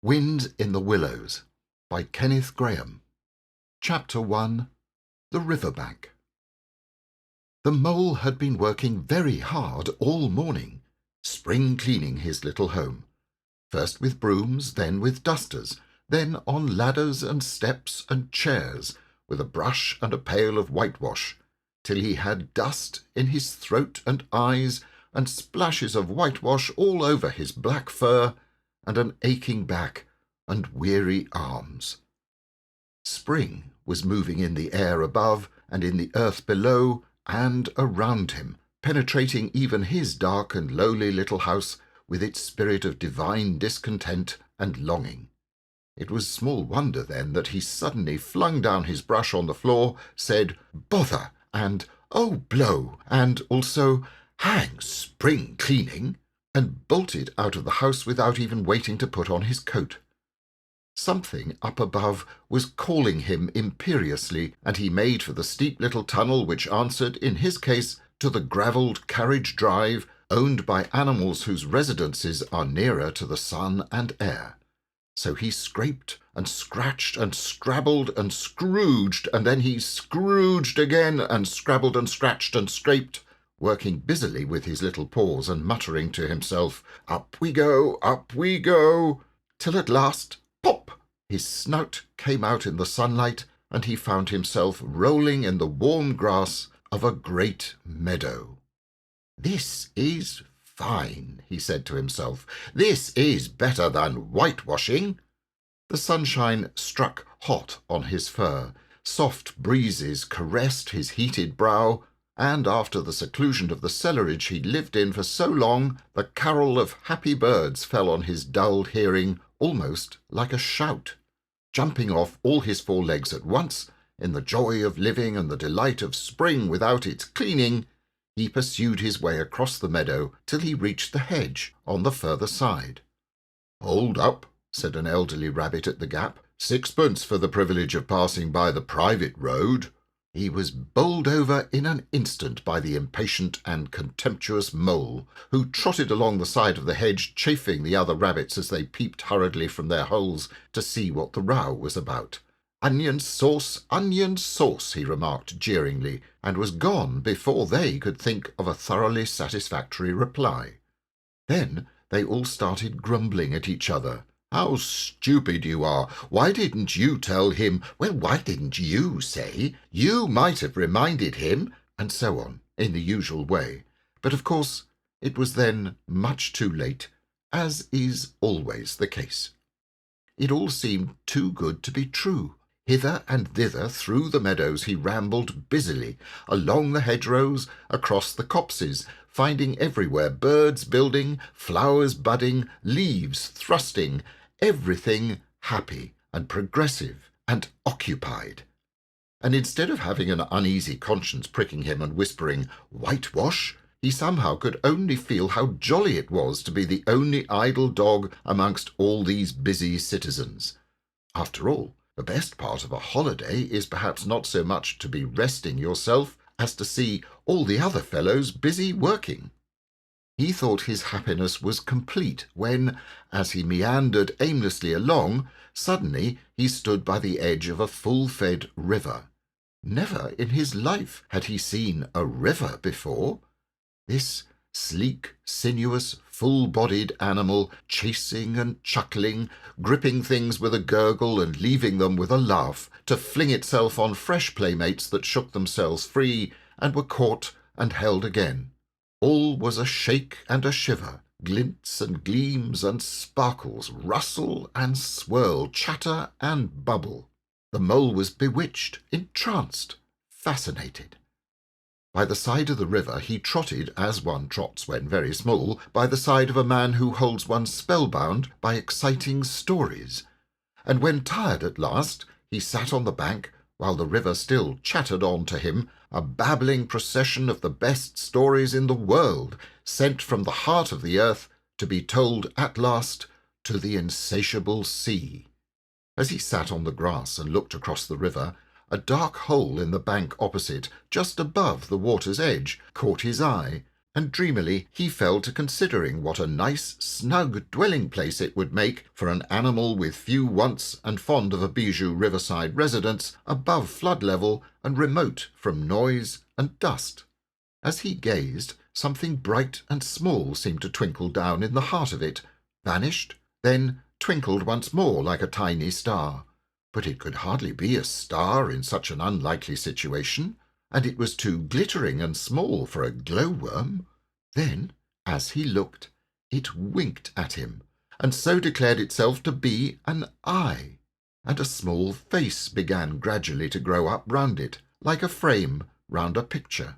Wind in the Willows by Kenneth Grahame. Chapter 1. The River Bank. The mole had been working very hard all morning, spring cleaning his little home, first with brooms, then with dusters, then on ladders and steps and chairs, with a brush and a pail of whitewash, till he had dust in his throat and eyes, and splashes of whitewash all over his black fur, and an aching back and weary arms. Spring was moving in the air above and in the earth below and around him, penetrating even his dark and lowly little house with its spirit of divine discontent and longing. It was small wonder, then, that he suddenly flung down his brush on the floor, said "Bother!" and "Oh, blow!" and also "Hang spring cleaning!" and bolted out of the house without even waiting to put on his coat. Something up above was calling him imperiously, and he made for the steep little tunnel which answered, in his case, to the gravelled carriage drive owned by animals whose residences are nearer to the sun and air. So he scraped and scratched and scrabbled and scrooged, and then he scrooged again and scrabbled and scratched and scraped, working busily with his little paws and muttering to himself, up we go, till at last, pop! His snout came out in the sunlight, and he found himself rolling in the warm grass of a great meadow. "This is fine," he said to himself. "This is better than whitewashing." The sunshine struck hot on his fur, soft breezes caressed his heated brow, and after the seclusion of the cellarage he'd lived in for so long, the carol of happy birds fell on his dulled hearing almost like a shout. Jumping off all his four legs at once, in the joy of living and the delight of spring without its cleaning, he pursued his way across the meadow till he reached the hedge on the further side. "Hold up," said an elderly rabbit at the gap. "Sixpence for the privilege of passing by the private road." He was bowled over in an instant by the impatient and contemptuous mole, who trotted along the side of the hedge, chaffing the other rabbits as they peeped hurriedly from their holes to see what the row was about. "Onion sauce, he remarked jeeringly, and was gone before they could think of a thoroughly satisfactory reply. Then they all started grumbling at each other. "How stupid you are! Why didn't you tell him? Well, why didn't you say? You might have reminded him," and so on, in the usual way. But of course it was then much too late, as is always the case. It all seemed too good to be true. Hither and thither through the meadows he rambled busily, along the hedgerows, across the copses, finding everywhere birds building, flowers budding, leaves thrusting, everything happy and progressive and occupied. And instead of having an uneasy conscience pricking him and whispering, "Whitewash," he somehow could only feel how jolly it was to be the only idle dog amongst all these busy citizens. After all, the best part of a holiday is perhaps not so much to be resting yourself as to see all the other fellows busy working. He thought his happiness was complete when, as he meandered aimlessly along, suddenly he stood by the edge of a full-fed river. Never in his life had he seen a river before. This sleek, sinuous, full-bodied animal, chasing and chuckling, gripping things with a gurgle and leaving them with a laugh, to fling itself on fresh playmates that shook themselves free and were caught and held again. All was a shake and a shiver, glints and gleams and sparkles, rustle and swirl, chatter and bubble. The mole was bewitched, entranced, fascinated. By the side of the river he trotted, as one trots when very small, by the side of a man who holds one spellbound by exciting stories. And when tired at last, he sat on the bank, while the river still chattered on to him, a babbling procession of the best stories in the world, sent from the heart of the earth to be told at last to the insatiable sea. As he sat on the grass and looked across the river, a dark hole in the bank opposite, just above the water's edge, caught his eye, and dreamily he fell to considering what a nice, snug dwelling-place it would make for an animal with few wants and fond of a bijou riverside residence above flood level and remote from noise and dust. As he gazed, something bright and small seemed to twinkle down in the heart of it, vanished, then twinkled once more like a tiny star. But it could hardly be a star in such an unlikely situation, and it was too glittering and small for a glowworm. Then, as he looked, it winked at him, and so declared itself to be an eye, and a small face began gradually to grow up round it, like a frame round a picture,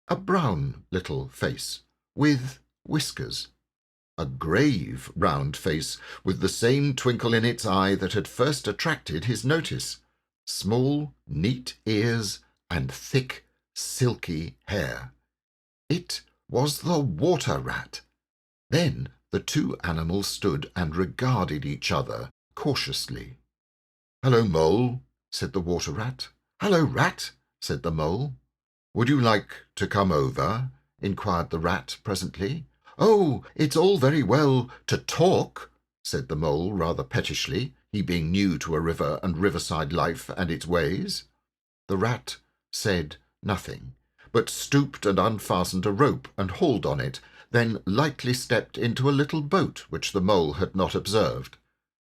a brown little face, with whiskers. A grave, round face, with the same twinkle in its eye that had first attracted his notice, small, neat ears, and thick, silky hair. It was the water-rat. Then the two animals stood and regarded each other cautiously. "Hello, Mole," said the water-rat. "Hello, Rat," said the Mole. "Would you like to come over?" inquired the Rat presently. "Oh, it's all very well to talk," said the Mole rather pettishly, he being new to a river and riverside life and its ways. The Rat said nothing, but stooped and unfastened a rope and hauled on it, then lightly stepped into a little boat which the Mole had not observed.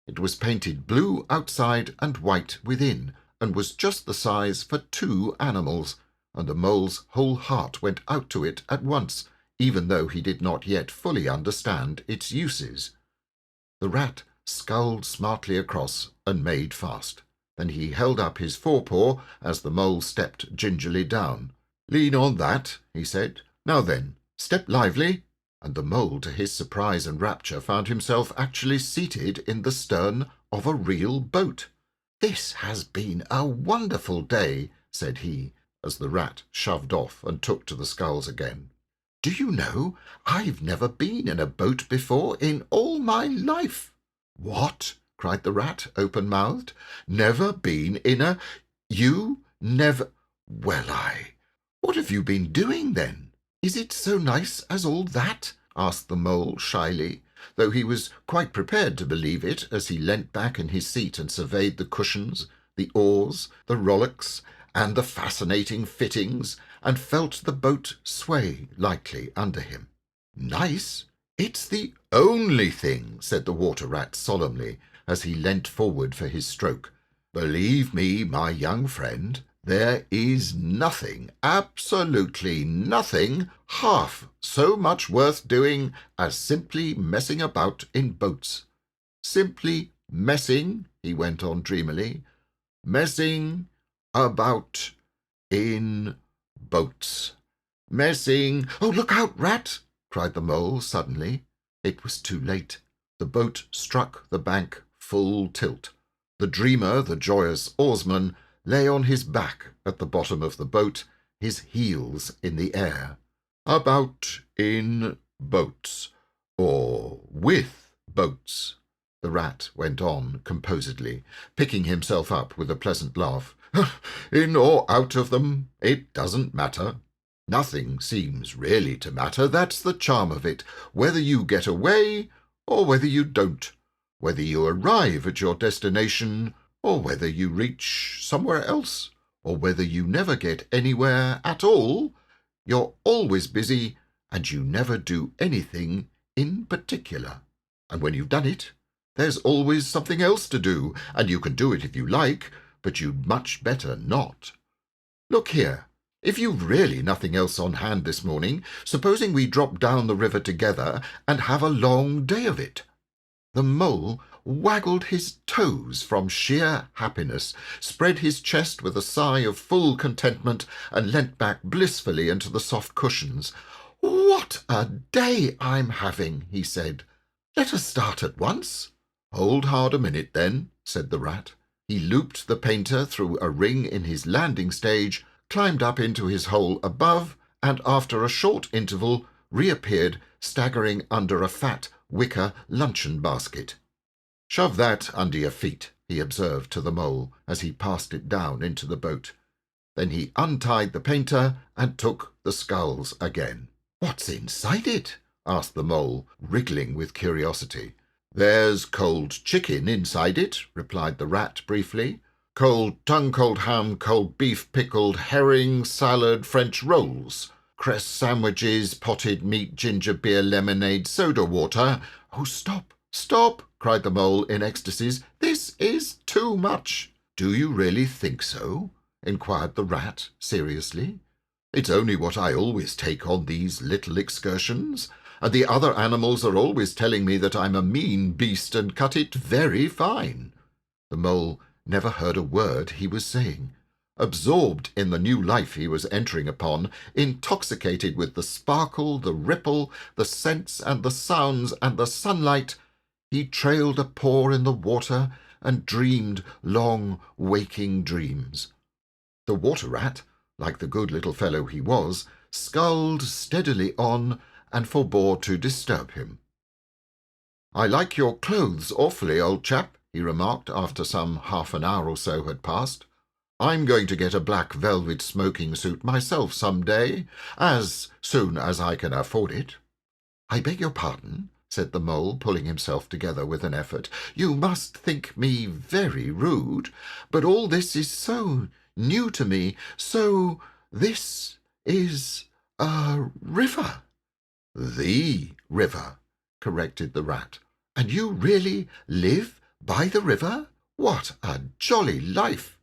It was painted blue outside and white within, and was just the size for two animals, and the Mole's whole heart went out to it at once, even though he did not yet fully understand its uses. The Rat sculled smartly across and made fast. Then he held up his forepaw as the Mole stepped gingerly down. "Lean on that," he said. "Now then, step lively." And the Mole, to his surprise and rapture, found himself actually seated in the stern of a real boat. "This has been a wonderful day," said he, as the Rat shoved off and took to the sculls again. "Do you know, I've never been in a boat before in all my life." "What?" cried the Rat, open-mouthed. "Never been in a... You never... Well, what have you been doing, then? Is it so nice as all that?" asked the Mole shyly, though he was quite prepared to believe it as he leant back in his seat and surveyed the cushions, the oars, the rowlocks, and the fascinating fittings, and felt the boat sway lightly under him. "Nice? It's the only thing," said the water-rat solemnly, as he leant forward for his stroke. "Believe me, my young friend, there is nothing, absolutely nothing, half so much worth doing as simply messing about in boats. Simply messing," he went on dreamily, "messing about in boats. Messing—" "Oh, look out, Rat!" cried the Mole suddenly. It was too late. The boat struck the bank full tilt. The dreamer, the joyous oarsman, lay on his back at the bottom of the boat, his heels in the air. "About in boats, or with boats," the Rat went on composedly, picking himself up with a pleasant laugh. "In or out of them, it doesn't matter. Nothing seems really to matter. That's the charm of it, whether you get away or whether you don't, whether you arrive at your destination or whether you reach somewhere else, or whether you never get anywhere at all. You're always busy, and you never do anything in particular. And when you've done it, there's always something else to do, and you can do it if you like, but you'd much better not. Look here, if you've really nothing else on hand this morning, supposing we drop down the river together and have a long day of it." The Mole waggled his toes from sheer happiness, spread his chest with a sigh of full contentment, and leant back blissfully into the soft cushions. "What a day I'm having," he said. "Let us start at once." "Hold hard a minute, then," said the Rat. He looped the painter through a ring in his landing stage, climbed up into his hole above, and after a short interval reappeared, staggering under a fat wicker luncheon basket. "Shove that under your feet," he observed to the Mole as he passed it down into the boat. Then he untied the painter and took the sculls again. "What's inside it?" asked the mole, wriggling with curiosity. "There's cold chicken inside it," replied the rat briefly. "Cold tongue, cold ham, cold beef, pickled herring, salad, French rolls, cress sandwiches, potted meat, ginger beer, lemonade, soda water." "Oh, stop, stop!" cried the mole in ecstasies. "This is too much." "Do you really think so?" inquired the rat seriously. "It's only what I always take on these little excursions, and the other animals are always telling me that I'm a mean beast and cut it very fine." The mole never heard a word he was saying. Absorbed in the new life he was entering upon, intoxicated with the sparkle, the ripple, the scents and the sounds and the sunlight, he trailed a paw in the water and dreamed long, waking dreams. The water rat, like the good little fellow he was, sculled steadily on and forbore to disturb him. "I like your clothes awfully, old chap," he remarked after some half an hour or so had passed. "I'm going to get a black velvet smoking suit myself some day, as soon as I can afford it." "I beg your pardon," said the mole, pulling himself together with an effort. "You must think me very rude, but all this is so new to me. So this is a river." "The river," corrected the rat. "And you really live by the river? What a jolly life!"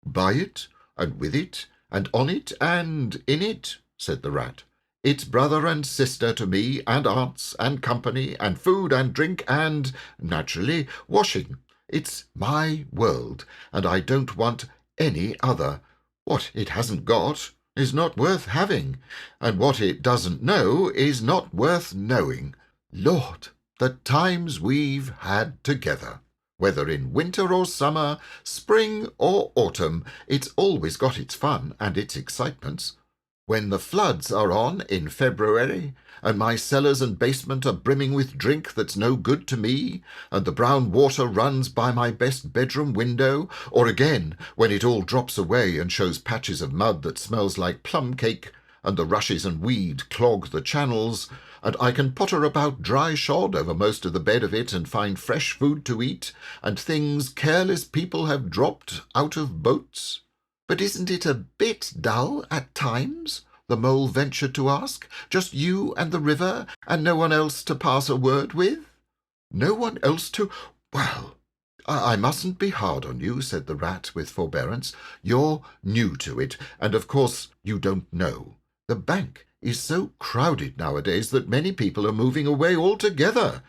"By it, and with it, and on it, and in it," said the rat. "It's brother and sister to me, and aunts, and company, and food and drink, and, naturally, washing. It's my world, and I don't want any other. What it hasn't got is not worth having, and what it doesn't know is not worth knowing. Lord, the times we've had together! Whether in winter or summer, spring or autumn, it's always got its fun and its excitements. When the floods are on in February, and my cellars and basement are brimming with drink that's no good to me, and the brown water runs by my best bedroom window, or again, when it all drops away and shows patches of mud that smells like plum cake, and the rushes and weed clog the channels, and I can potter about dry shod over most of the bed of it and find fresh food to eat, and things careless people have dropped out of boats." "But isn't it a bit dull at times?" the mole ventured to ask. "Just you and the river, and no one else to pass a word with?" "No one else to— Well, I mustn't be hard on you," said the rat with forbearance. "You're new to it, and of course you don't know. The bank is so crowded nowadays that many people are moving away altogether.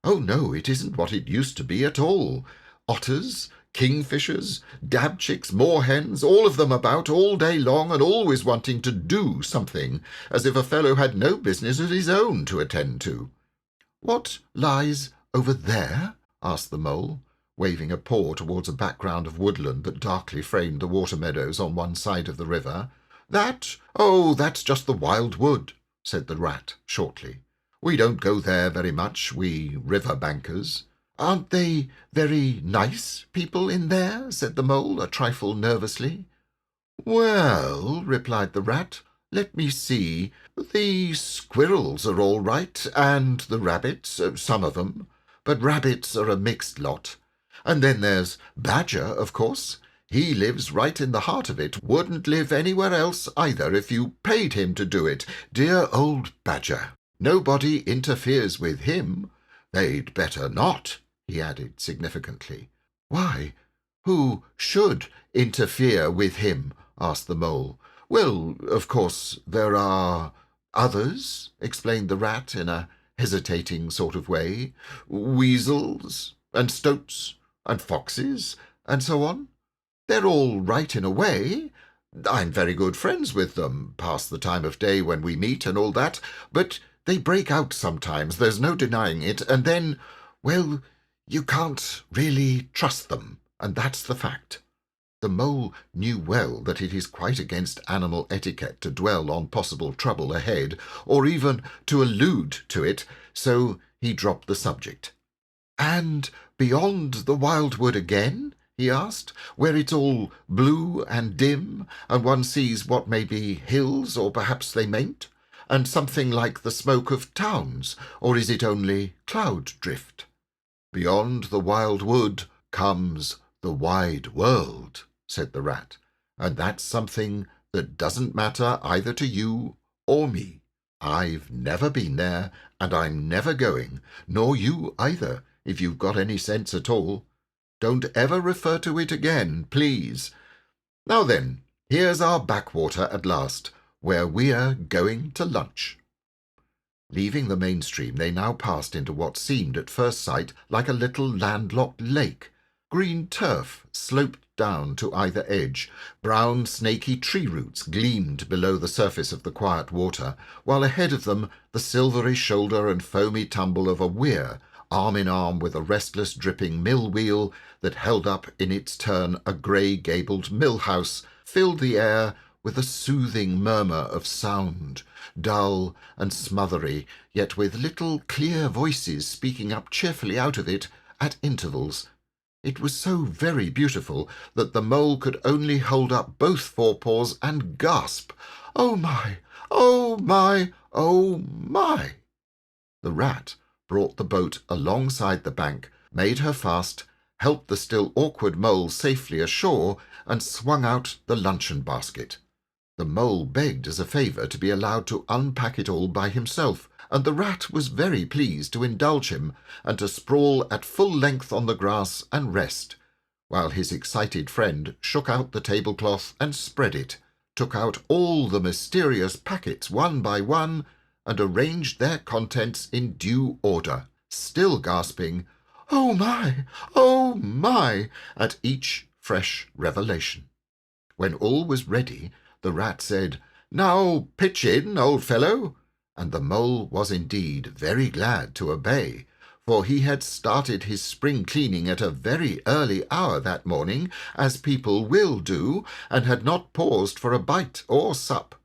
Oh, no, it isn't what it used to be at all. Otters, kingfishers, dabchicks, moorhens, all of them about all day long and always wanting to do something, as if a fellow had no business of his own to attend to." "What lies over there?" asked the mole, waving a paw towards a background of woodland that darkly framed the water meadows on one side of the river. "That? Oh, that's just the wild wood," said the rat shortly. "We don't go there very much, we river bankers." "Aren't they very nice people in there?" said the mole, a trifle nervously. "Well," replied the rat, "let me see. The squirrels are all right, and the rabbits, some of them. But rabbits are a mixed lot. And then there's Badger, of course. He lives right in the heart of it. Wouldn't live anywhere else either if you paid him to do it. Dear old Badger. Nobody interferes with him. They'd better not," he added significantly. "Why, who should interfere with him?" asked the mole. "Well, of course, there are others," explained the rat in a hesitating sort of way. "Weasels, and stoats, and foxes, and so on. They're all right in a way. I'm very good friends with them, past the time of day when we meet and all that, but they break out sometimes, there's no denying it, and then, well, you can't really trust them, and that's the fact." The mole knew well that it is quite against animal etiquette to dwell on possible trouble ahead, or even to allude to it, so he dropped the subject. "And beyond the wildwood again?" he asked, "where it's all blue and dim, and one sees what may be hills, or perhaps they mayn't. and something like the smoke of towns, or is it only cloud drift? Beyond the wild wood comes the wide world, said the rat, and that's something that doesn't matter either to you or me. I've never been there, and I'm never going, nor you either, if you've got any sense at all. Don't ever refer to it again, please. Now then, here's our backwater at last, where we're going to lunch. Leaving the main stream, they now passed into what seemed at first sight like a little landlocked lake. Green turf sloped down to either edge. Brown, snaky tree roots gleamed below the surface of the quiet water, while ahead of them the silvery shoulder and foamy tumble of a weir, arm in arm with a restless, dripping mill wheel that held up in its turn a grey-gabled mill-house, filled the air with a soothing murmur of sound, dull and smothery, yet with little clear voices speaking up cheerfully out of it at intervals. It was so very beautiful that the mole could only hold up both forepaws and gasp, "Oh my! Oh my! Oh my!" The rat brought the boat alongside the bank, made her fast, helped the still awkward mole safely ashore, and swung out the luncheon basket. The mole begged as a favour to be allowed to unpack it all by himself, and the rat was very pleased to indulge him and to sprawl at full length on the grass and rest, while his excited friend shook out the tablecloth and spread it, took out all the mysterious packets one by one, and arranged their contents in due order, still gasping, "Oh my! Oh my!" at each fresh revelation. When all was ready, the rat said, "Now pitch in, old fellow," and the mole was indeed very glad to obey, for he had started his spring cleaning at a very early hour that morning, as people will do, and had not paused for a bite or sup.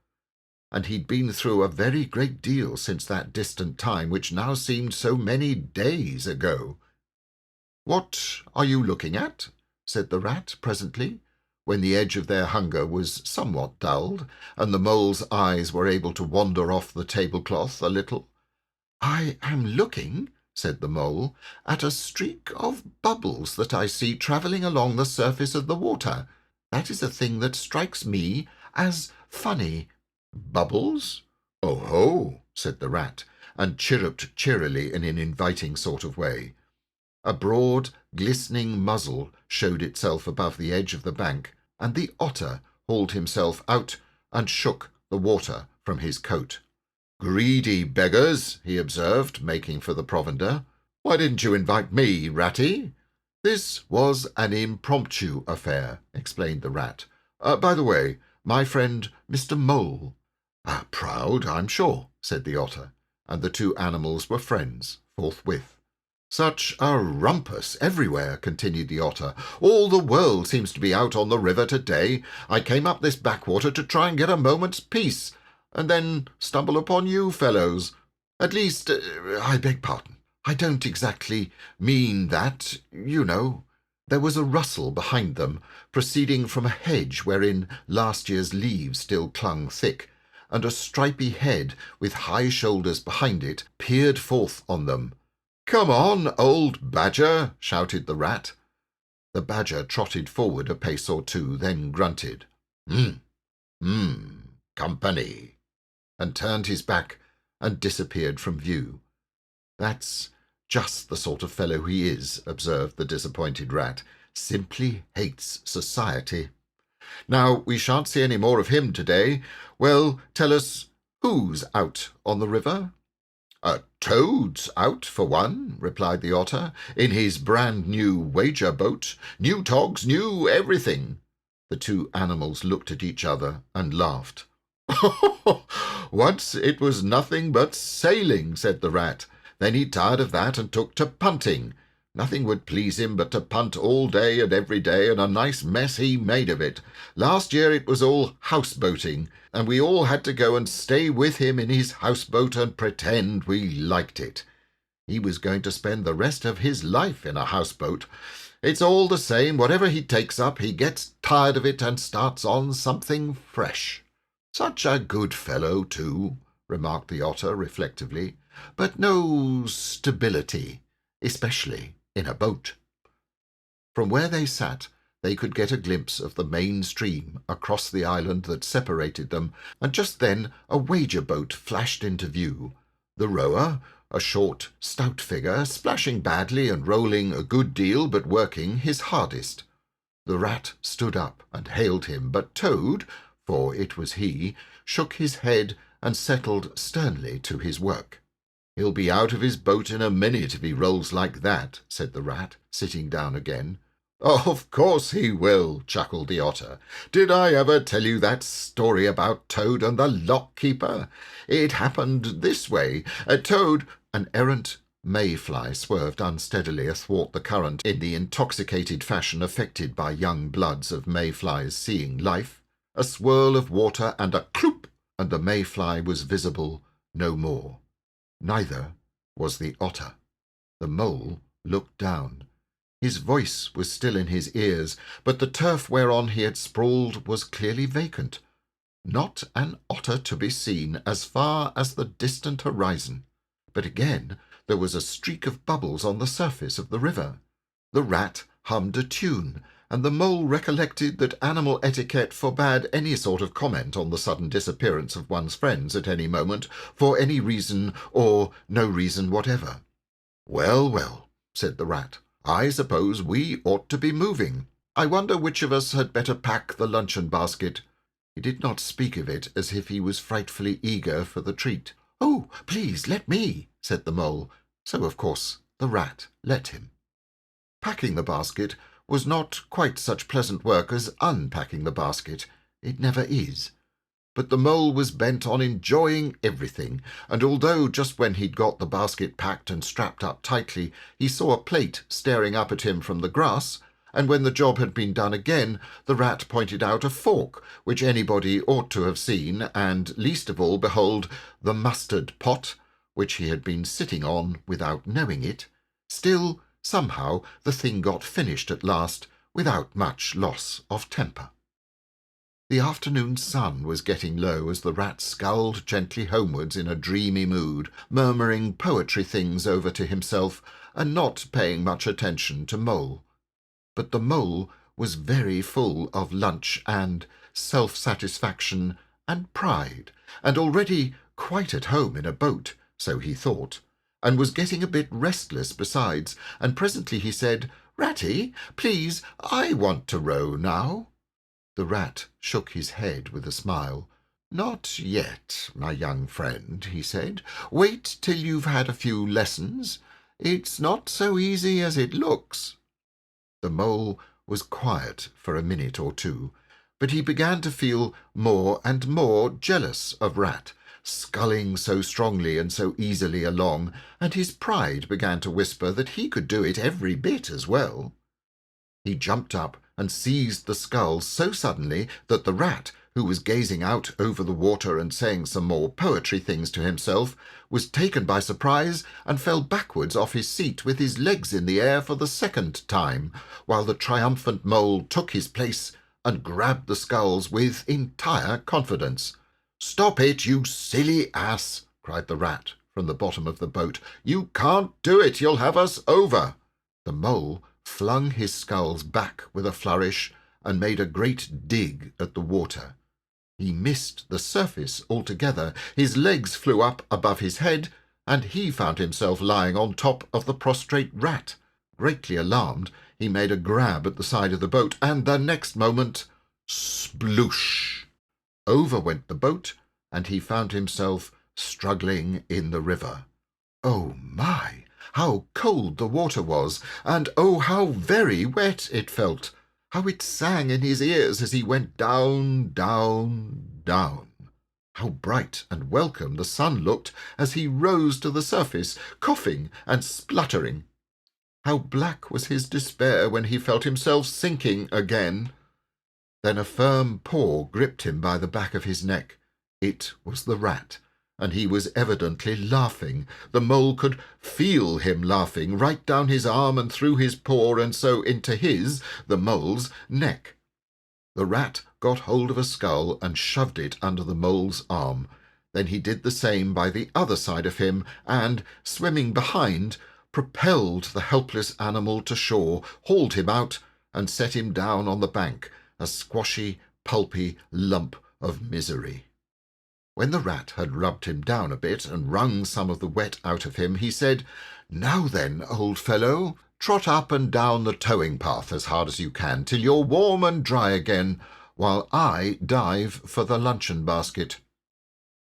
And he'd been through a very great deal since that distant time which now seemed so many days ago. "What are you looking at?" said the rat presently, when the edge of their hunger was somewhat dulled, and the mole's eyes were able to wander off the tablecloth a little. "I am looking," said the mole, "at a streak of bubbles that I see travelling along the surface of the water. That is a thing that strikes me as funny." "Bubbles? Oh ho!" said the rat, and chirruped cheerily in an inviting sort of way. A broad, glistening muzzle showed itself above the edge of the bank, and the otter hauled himself out and shook the water from his coat. "Greedy beggars," he observed, making for the provender. "Why didn't you invite me, Ratty?" "This was an impromptu affair," explained the rat. "By the way, my friend Mr. Mole." "Proud, I'm sure," said the otter, and the two animals were friends forthwith. "Such a rumpus everywhere," continued the otter. "All the world seems to be out on the river today. I came up this backwater to try and get a moment's peace, and then stumble upon you fellows. At least, I beg pardon, I don't exactly mean that, you know." There was a rustle behind them, proceeding from a hedge wherein last year's leaves still clung thick, and a stripy head with high shoulders behind it peered forth on them. "Come on, old badger," shouted the rat. The badger trotted forward a pace or two, then grunted, company," and turned his back and disappeared from view. "That's just the sort of fellow he is," observed the disappointed rat. "Simply hates society. Now, we shan't see any more of him today. Well, tell us, who's out on the river?" "Toad's out, for one," replied the otter, "in his brand-new wager-boat. New togs, new everything." The two animals looked at each other and laughed. "Once it was nothing but sailing," said the rat. "Then he tired of that and took to punting. Nothing would please him but to punt all day and every day, and a nice mess he made of it. Last year it was all houseboating, and we all had to go and stay with him in his houseboat and pretend we liked it. He was going to spend the rest of his life in a houseboat. It's all the same, whatever he takes up, he gets tired of it and starts on something fresh. Such a good fellow, too," remarked the otter reflectively, but no stability, especially in a boat. From where they sat, they could get a glimpse of the main stream across the island that separated them, and just then a wager boat flashed into view. The rower, a short, stout figure, splashing badly and rolling a good deal, but working his hardest. The rat stood up and hailed him, but Toad, for it was he, shook his head and settled sternly to his work. "He'll be out of his boat in a minute if he rolls like that," said the rat, sitting down again. "Of course he will," chuckled the otter. "Did I ever tell you that story about Toad and the lock-keeper? It happened this way. Toad, an errant mayfly, swerved unsteadily athwart the current in the intoxicated fashion affected by young bloods of mayflies seeing life. A swirl of water and a cloop, and the mayfly was visible no more. Neither was the otter. The mole looked down. His voice was still in his ears, but the turf whereon he had sprawled was clearly vacant. Not an otter to be seen as far as the distant horizon. But again there was a streak of bubbles on the surface of the river. The rat hummed a tune, and the mole recollected that animal etiquette forbade any sort of comment on the sudden disappearance of one's friends at any moment, for any reason or no reason whatever. "Well, well," said the rat, "I suppose we ought to be moving. I wonder which of us had better pack the luncheon basket." He did not speak of it as if he was frightfully eager for the treat. "Oh, please, let me," said the mole, so of course the rat let him. Packing the basket was not quite such pleasant work as unpacking the basket. It never is. But the mole was bent on enjoying everything, and although just when he'd got the basket packed and strapped up tightly, he saw a plate staring up at him from the grass, and when the job had been done again, the rat pointed out a fork, which anybody ought to have seen, and least of all behold the mustard pot, which he had been sitting on without knowing it. Still, somehow, the thing got finished at last, without much loss of temper. The afternoon sun was getting low as the rat sculled gently homewards in a dreamy mood, murmuring poetry things over to himself, and not paying much attention to Mole. But the mole was very full of lunch and self-satisfaction and pride, and already quite at home in a boat, so he thought, and was getting a bit restless besides, and presently he said, "Ratty, please, I want to row now." The rat shook his head with a smile. "Not yet, my young friend," he said. "Wait till you've had a few lessons. It's not so easy as it looks." The mole was quiet for a minute or two, but he began to feel more and more jealous of Rat, sculling so strongly and so easily along, and his pride began to whisper that he could do it every bit as well. He jumped up and seized the scull so suddenly that the rat, who was gazing out over the water and saying some more poetry things to himself, was taken by surprise and fell backwards off his seat with his legs in the air for the second time, while the triumphant mole took his place and grabbed the sculls with entire confidence. "Stop it, you silly ass!" cried the rat from the bottom of the boat. "You can't do it, you'll have us over." The mole flung his sculls back with a flourish and made a great dig at the water. He missed the surface altogether, his legs flew up above his head, and he found himself lying on top of the prostrate rat. Greatly alarmed, he made a grab at the side of the boat, and the next moment, sploosh! Over went the boat, and he found himself struggling in the river. Oh my! How cold the water was, and oh, how very wet it felt! How it sang in his ears as he went down, down, down! How bright and welcome the sun looked as he rose to the surface, coughing and spluttering! How black was his despair when he felt himself sinking again! Then a firm paw gripped him by the back of his neck. It was the rat, and he was evidently laughing. The mole could feel him laughing, right down his arm and through his paw, and so into his, the mole's, neck. The rat got hold of a scull and shoved it under the mole's arm. Then he did the same by the other side of him, and, swimming behind, propelled the helpless animal to shore, hauled him out, and set him down on the bank, a squashy, pulpy lump of misery. When the rat had rubbed him down a bit and wrung some of the wet out of him, he said, "Now then, old fellow, trot up and down the towing path as hard as you can, till you're warm and dry again, while I dive for the luncheon basket."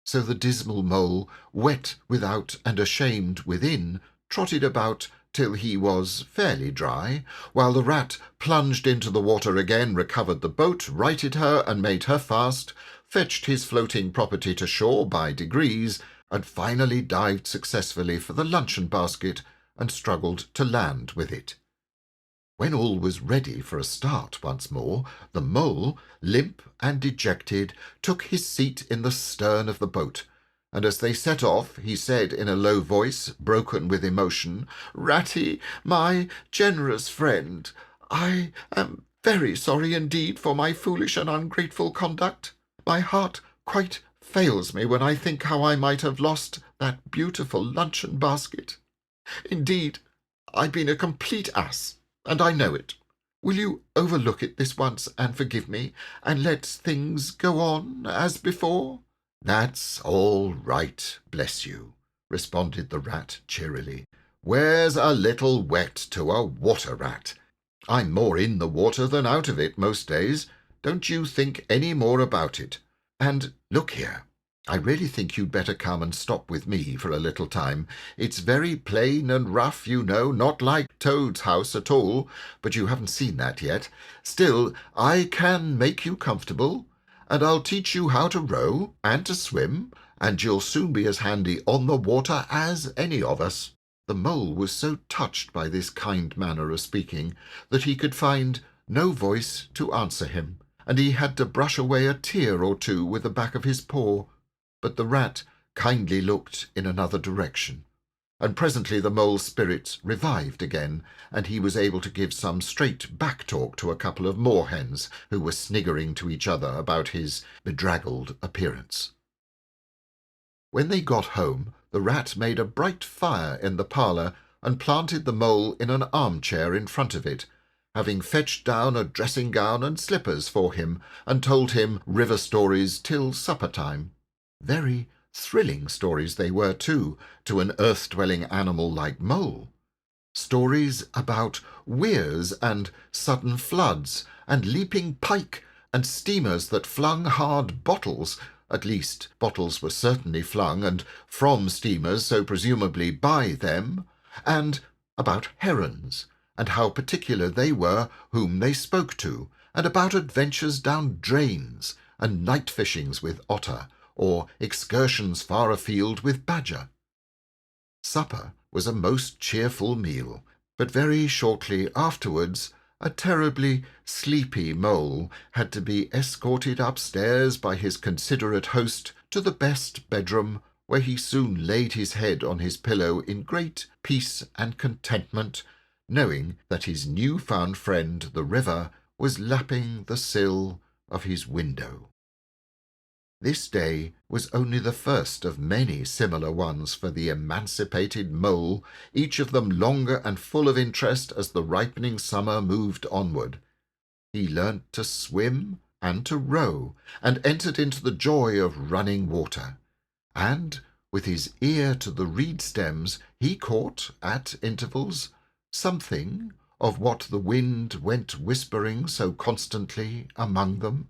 So the dismal mole, wet without and ashamed within, trotted about till he was fairly dry, while the rat plunged into the water again, recovered the boat, righted her and made her fast, fetched his floating property to shore by degrees, and finally dived successfully for the luncheon basket and struggled to land with it. When all was ready for a start once more, the mole, limp and dejected, took his seat in the stern of the boat, and as they set off, he said in a low voice, broken with emotion, "Ratty, my generous friend, I am very sorry indeed for my foolish and ungrateful conduct. My heart quite fails me when I think how I might have lost that beautiful luncheon basket. Indeed, I've been a complete ass, and I know it. Will you overlook it this once and forgive me, and let things go on as before?" "That's all right, bless you," responded the rat cheerily. "Where's a little wet to a water rat? I'm more in the water than out of it most days. Don't you think any more about it. And look here, I really think you'd better come and stop with me for a little time. It's very plain and rough, you know, not like Toad's house at all, but you haven't seen that yet. Still, I can make you comfortable, and I'll teach you how to row and to swim, and you'll soon be as handy on the water as any of us." The mole was so touched by this kind manner of speaking that he could find no voice to answer him, and he had to brush away a tear or two with the back of his paw. But the rat kindly looked in another direction, and presently the mole's spirits revived again, and he was able to give some straight back talk to a couple of moorhens who were sniggering to each other about his bedraggled appearance. When they got home, the rat made a bright fire in the parlour and planted the mole in an armchair in front of it, having fetched down a dressing-gown and slippers for him, and told him river stories till supper-time. Very thrilling stories they were, too, to an earth-dwelling animal like Mole. Stories about weirs and sudden floods, and leaping pike, and steamers that flung hard bottles. At least, bottles were certainly flung, and from steamers, so presumably by them, and about herons, and how particular they were whom they spoke to, and about adventures down drains, and night-fishings with otter, or excursions far afield with badger. Supper was a most cheerful meal, but very shortly afterwards a terribly sleepy mole had to be escorted upstairs by his considerate host to the best bedroom, where he soon laid his head on his pillow in great peace and contentment, knowing that his new-found friend, the river, was lapping the sill of his window. This day was only the first of many similar ones for the emancipated mole, each of them longer and full of interest as the ripening summer moved onward. He learnt to swim and to row, and entered into the joy of running water. And, with his ear to the reed stems, he caught, at intervals, something of what the wind went whispering so constantly among them.